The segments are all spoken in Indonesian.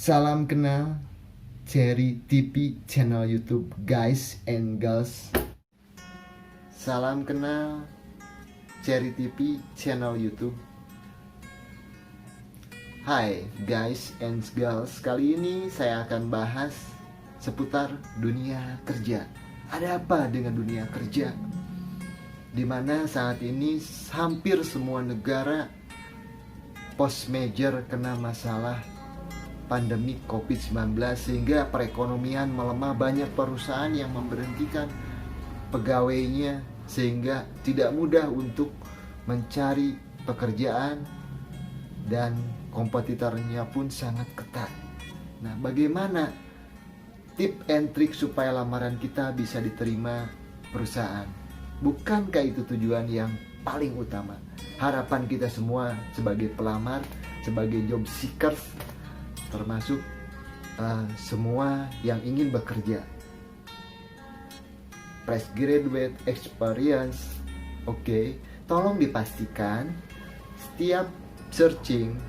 Salam kenal Cherry TV channel YouTube guys and girls. Salam kenal Cherry TV channel YouTube. Hai guys and girls, kali ini saya akan bahas seputar dunia kerja. Ada apa dengan dunia kerja? Dimana saat ini hampir semua negara post major kena masalah pandemi COVID-19 sehingga perekonomian melemah. Banyak perusahaan yang memberhentikan pegawainya sehingga tidak mudah untuk mencari pekerjaan dan kompetitornya pun sangat ketat. Nah, bagaimana tip and trik supaya lamaran kita bisa diterima perusahaan? Bukankah itu tujuan yang paling utama? Harapan kita semua sebagai pelamar, sebagai job seekers, termasuk semua yang ingin bekerja, fresh graduate experience. Oke, tolong dipastikan setiap searching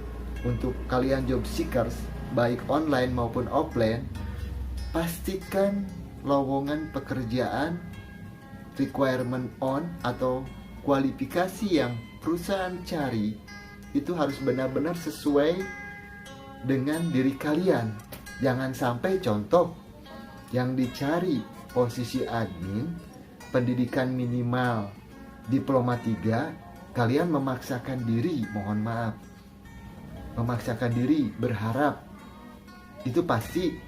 untuk kalian job seekers, baik online maupun offline, pastikan lowongan pekerjaan requirement on atau kualifikasi yang perusahaan cari itu harus benar-benar sesuai dengan diri kalian. Jangan sampai contoh yang dicari posisi admin, pendidikan minimal diploma 3, kalian memaksakan diri, memaksakan diri berharap. Itu pasti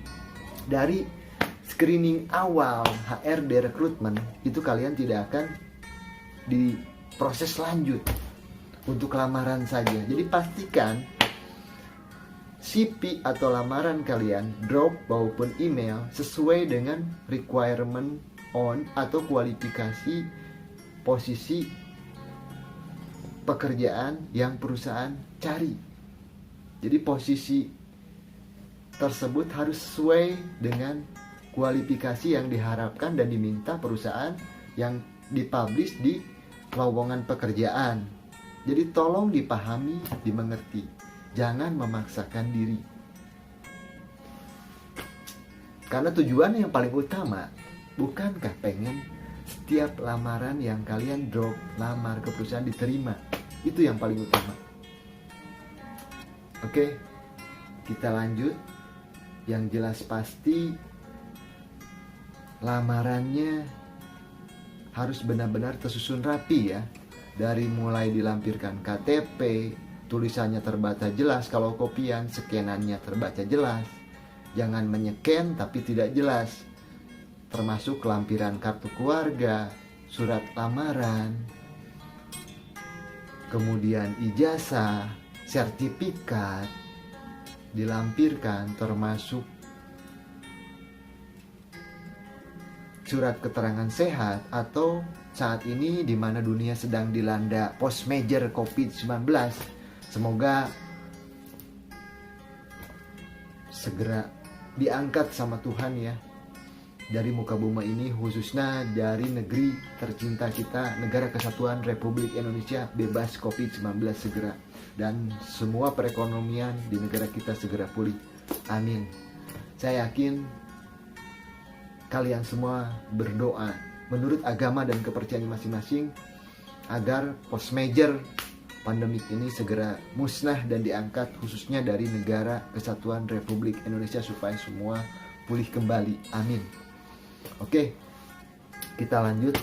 dari screening awal HRD rekrutmen itu kalian tidak akan diproses lanjut untuk lamaran saja. Jadi pastikan CV atau lamaran kalian, drop maupun email sesuai dengan requirement on atau kualifikasi posisi pekerjaan yang perusahaan cari. Jadi posisi tersebut harus sesuai dengan kualifikasi yang diharapkan dan diminta perusahaan yang dipublish di lowongan pekerjaan. Jadi tolong dipahami, dimengerti. Jangan memaksakan diri. Karena tujuan yang paling utama, bukankah pengen setiap lamaran yang kalian drop, lamar ke perusahaan diterima? Itu yang paling utama. Oke, kita lanjut. Yang jelas pasti lamarannya harus benar-benar tersusun rapi ya. Dari mulai dilampirkan KTP, tulisannya terbaca jelas. Kalau kopian, scanannya terbaca jelas. Jangan menyeken tapi tidak jelas. Termasuk lampiran kartu keluarga, surat lamaran, kemudian ijazah, sertifikat dilampirkan, termasuk surat keterangan sehat. Atau saat ini di mana dunia sedang dilanda post major COVID-19, semoga segera diangkat sama Tuhan ya dari muka bumi ini, khususnya dari negeri tercinta kita, Negara Kesatuan Republik Indonesia, bebas COVID-19 segera, dan semua perekonomian di negara kita segera pulih. Amin. Saya yakin kalian semua berdoa menurut agama dan kepercayaan masing-masing agar post major pandemik ini segera musnah dan diangkat, khususnya dari Negara Kesatuan Republik Indonesia, supaya semua pulih kembali. Amin. Oke, kita lanjut.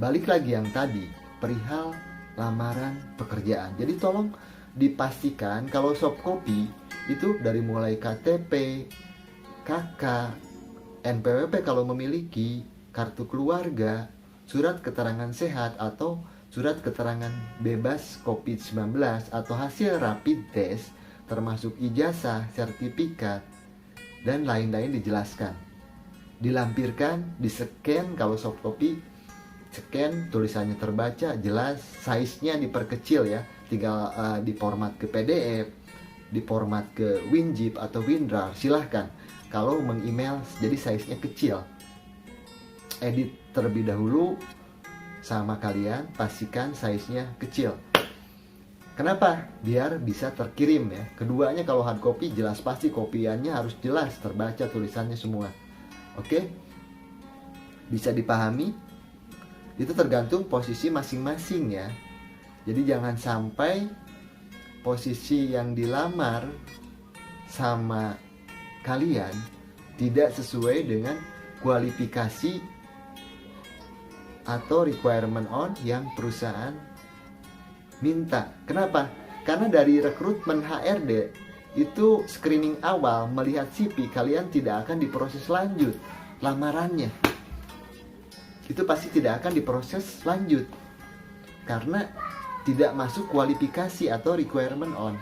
Balik lagi yang tadi perihal lamaran pekerjaan. Jadi tolong dipastikan kalau soft copy itu dari mulai KTP, KK, NPWP kalau memiliki, kartu keluarga, surat keterangan sehat atau surat keterangan bebas COVID-19 atau hasil rapid test, termasuk ijazah, sertifikat, dan lain-lain dijelaskan. Dilampirkan, di-scan kalau soft copy, scan, tulisannya terbaca, jelas, size-nya diperkecil ya, tinggal diformat ke PDF, diformat ke WinZip atau WinRAR, silahkan. Kalau meng-email jadi size-nya kecil, edit terlebih dahulu sama kalian, pastikan size-nya kecil. Kenapa? Biar bisa terkirim ya. Keduanya kalau hard copy jelas pasti kopiannya harus jelas, terbaca tulisannya semua. Oke? Bisa dipahami? Itu tergantung posisi masing-masing ya. Jadi jangan sampai posisi yang dilamar sama kalian tidak sesuai dengan kualifikasi atau requirement on yang perusahaan minta. Kenapa? Karena dari rekrutmen HRD itu screening awal melihat CV kalian tidak akan diproses lanjut lamarannya. Itu pasti tidak akan diproses lanjut karena tidak masuk kualifikasi atau requirement on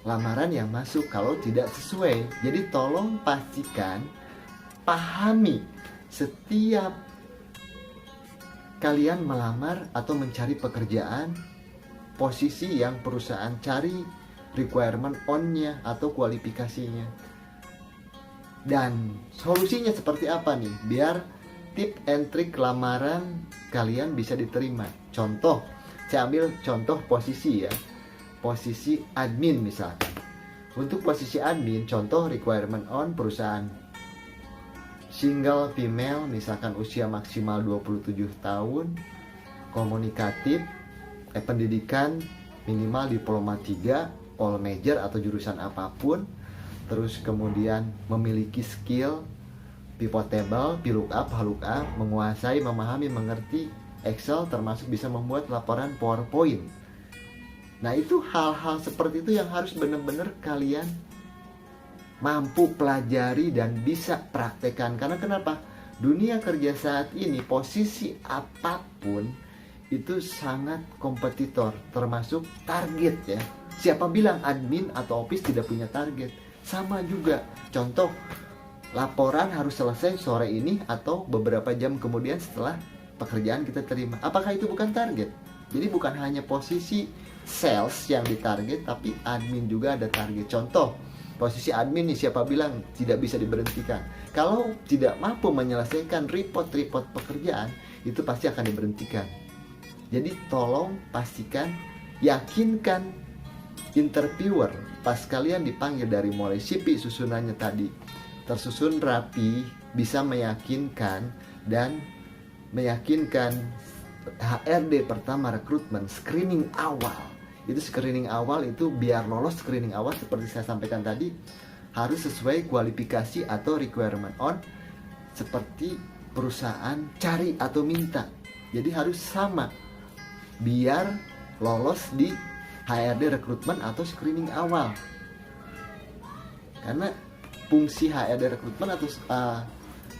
lamaran yang masuk kalau tidak sesuai. Jadi tolong pastikan, pahami setiap kalian melamar atau mencari pekerjaan, posisi yang perusahaan cari, requirement on-nya atau kualifikasinya. Dan solusinya seperti apa nih? Biar tip and trick lamaran kalian bisa diterima. Contoh, saya ambil contoh posisi ya. Posisi admin misalkan. Untuk posisi admin, contoh requirement on perusahaan single female, misalkan usia maksimal 27 tahun, komunikatif, pendidikan minimal diploma 3, all major atau jurusan apapun, terus kemudian memiliki skill pivot table, VLOOKUP, HLOOKUP, menguasai, memahami, mengerti Excel, termasuk bisa membuat laporan PowerPoint. Nah, itu hal-hal seperti itu yang harus benar-benar kalian mampu pelajari dan bisa praktekkan. Karena kenapa? Dunia kerja saat ini, posisi apapun itu sangat kompetitor, termasuk target ya. Siapa bilang admin atau office tidak punya target? Sama juga. Contoh, laporan harus selesai sore ini atau beberapa jam kemudian setelah pekerjaan kita terima. Apakah itu bukan target? Jadi bukan hanya posisi sales yang ditarget, tapi admin juga ada target. Contoh, posisi admin nih, siapa bilang tidak bisa diberhentikan? Kalau tidak mampu menyelesaikan report-report pekerjaan, itu pasti akan diberhentikan. Jadi tolong pastikan, yakinkan interviewer pas kalian dipanggil dari mulai CV susunannya tadi tersusun rapi, bisa meyakinkan dan meyakinkan HRD pertama rekrutmen screening awal. Itu screening awal itu biar lolos screening awal seperti saya sampaikan tadi harus sesuai kualifikasi atau requirement on seperti perusahaan cari atau minta. Jadi harus sama biar lolos di HRD rekrutmen atau screening awal. Karena fungsi HRD rekrutmen atau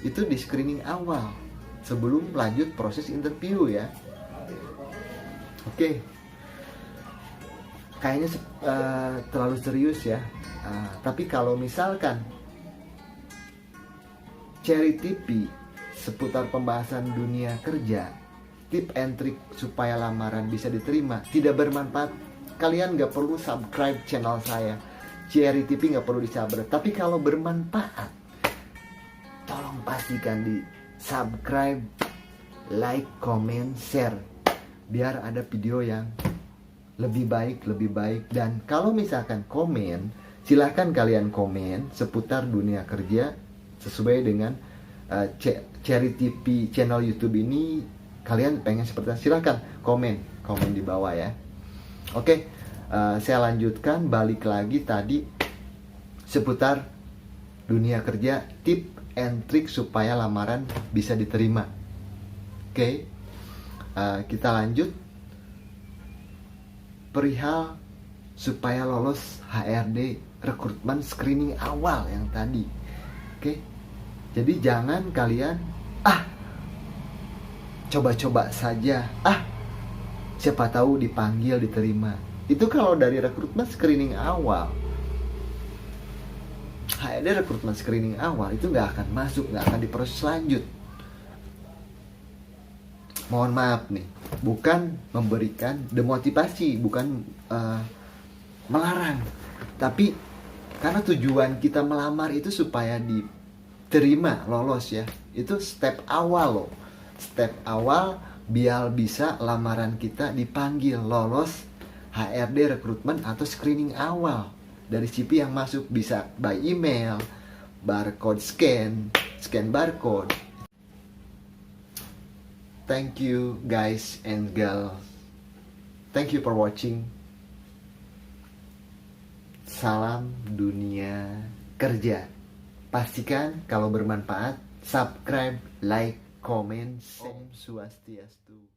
itu di screening awal sebelum lanjut proses interview ya. Oke. Kayaknya terlalu serius ya. Tapi kalau misalkan Cherry TV seputar pembahasan dunia kerja, tip and trick supaya lamaran bisa diterima tidak bermanfaat, kalian gak perlu subscribe channel saya. Cherry TV gak perlu di-subscribe. Tapi kalau bermanfaat, tolong pastikan di subscribe, like, comment, share, biar ada video yang lebih baik. Dan kalau misalkan komen, silahkan kalian komen seputar dunia kerja sesuai dengan Cherry TV channel YouTube ini. Kalian pengen seperti apa? Silahkan komen di bawah ya. Oke, saya lanjutkan balik lagi tadi seputar dunia kerja, tip and trick supaya lamaran bisa diterima. Oke, kita lanjut perihal supaya lolos HRD rekrutmen screening awal yang tadi. Oke, jadi jangan kalian coba-coba saja, siapa tahu dipanggil diterima. Itu kalau dari rekrutmen screening awal. HRD rekrutmen screening awal itu nggak akan masuk, nggak akan diproses lanjut. Mohon maaf nih, bukan memberikan demotivasi, bukan melarang, tapi karena tujuan kita melamar itu supaya diterima, lolos ya. Itu step awal loh. Step awal biar bisa lamaran kita dipanggil, lolos HRD rekrutmen atau screening awal dari CV yang masuk, bisa by email, barcode scan barcode. Thank you guys and girls. Thank you for watching. Salam dunia kerja. Pastikan kalau bermanfaat, subscribe, like, comment. Om Swastiastu.